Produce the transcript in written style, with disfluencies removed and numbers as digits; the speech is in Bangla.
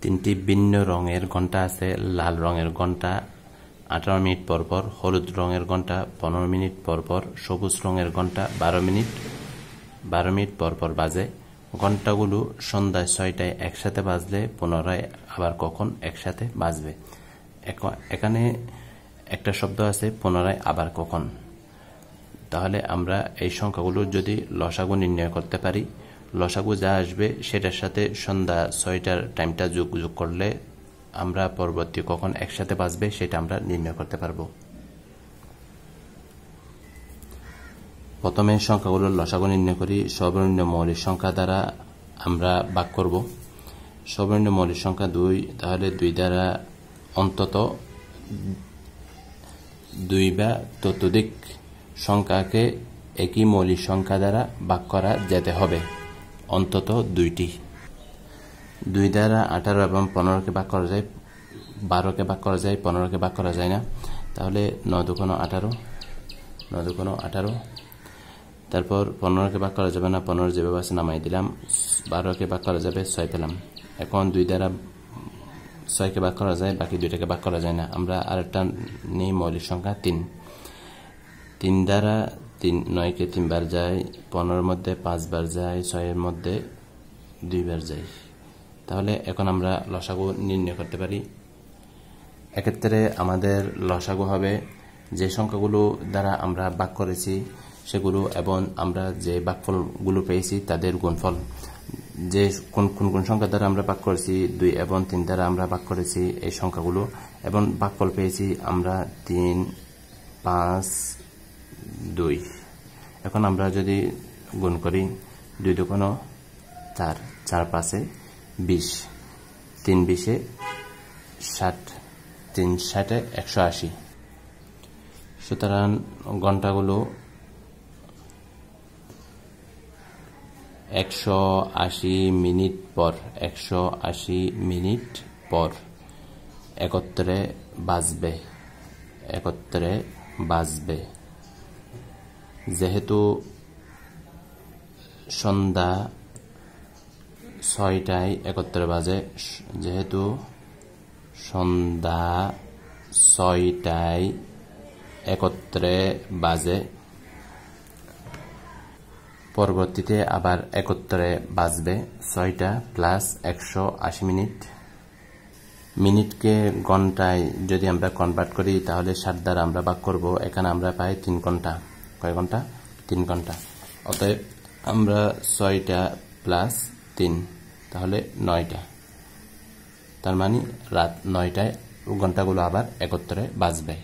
তিনটি ভিন্ন রঙের ঘন্টা আছে। লাল রঙের ঘন্টা 18 মিনিট পর পর, হলুদ রঙের ঘন্টা 15 মিনিট পর পর, সবুজ রঙের ঘন্টা 12 মিনিট পর পর বাজে। ঘন্টাগুলো সন্ধ্যা 6টায় একসাথে বাজলে পুনরায় আবার কখন একসাথে বাজবে? এখানে একটা শব্দ আছে পুনরায় আবার কখন। তাহলে আমরা এই সংখ্যাগুলো যদি লসাগু নির্ণয় করতে পারি, লসাগু যা আসবে সেটার সাথে সন্ধ্যা 6টার টাইমটা যোগ করলে আমরা পরবর্তী কখন একসাথে বাজবে সেটা আমরা নির্ণয় করতে পারবো। প্রথমে সংখ্যাগুলোর লসাগু নির্ণয় করি। সর্বনিম্ন মৌলিক সংখ্যা দ্বারা আমরা ভাগ করব। সর্বনিম্ন মৌলিক সংখ্যা 2, তাহলে 2 দ্বারা অন্তত 2 বা ততোধিক সংখ্যাকে একই মৌলিক সংখ্যা দ্বারা ভাগ করা যেতে হবে, অন্তত 2টি। 2 দ্বারা 18 এবং 15কে ভাগ করা যায়, 12কে ভাগ করা যায়, 15কে ভাগ করা যায় না। তাহলে 9 দুগুণ 18। তারপর 15কে ভাগ করা যাবে না, 15 যেভাবে আছে নামাই দিলাম। 12কে ভাগ করা যাবে, 6 পেলাম। এখন 2 দ্বারা 6কে ভাগ করা যায়, বাকি 2টাকে ভাগ করা যায় না। আমরা আরেকটা নিই, মৌলিক সংখ্যা 3। 3 দ্বারা 9কে 3 বার যায়, 15 এর মধ্যে 5 বার যায়, 6 এর মধ্যে 2 বার যায়। তাহলে এখন আমরা লসাগু নির্ণয় করতে পারি। এক্ষেত্রে আমাদের লসাগু হবে যে সংখ্যাগুলো দ্বারা আমরা ভাগ করেছি সেগুলো এবং আমরা যে ভাগফলগুলো পেয়েছি তাদের গুণফল। যে কোন সংখ্যা দ্বারা আমরা ভাগ করেছি, 2 এবং 3 দ্বারা আমরা ভাগ করেছি এই সংখ্যাগুলো, এবং ভাগফল পেয়েছি আমরা 3, 5, 2। এখন আমরা যদি গুণ করি, 2 দুগুণ 4, 4 5 20, 3 20 60, 3 60 180। সুতরাং ঘন্টাগুলো 180 মিনিট পর একত্রে বাজবে। যেহেতু সন্ধ্যা 6টায় একত্রে বাজে, পরবর্তীতে আবার একত্রে বাজবে 6টা প্লাস 180 মিনিট। মিনিটকে ঘন্টায় যদি আমরা কনভার্ট করি তাহলে 60 দ্বারা আমরা ভাগ করব। এখানে আমরা পাই 3 ঘন্টা। কয় ঘন্টা? 3 ঘন্টা। অতএব আমরা 6টা প্লাস 3 তাহলে 9টা। তার মানে রাত 9টায় ঘন্টাগুলো আবার একত্রে বাজবে।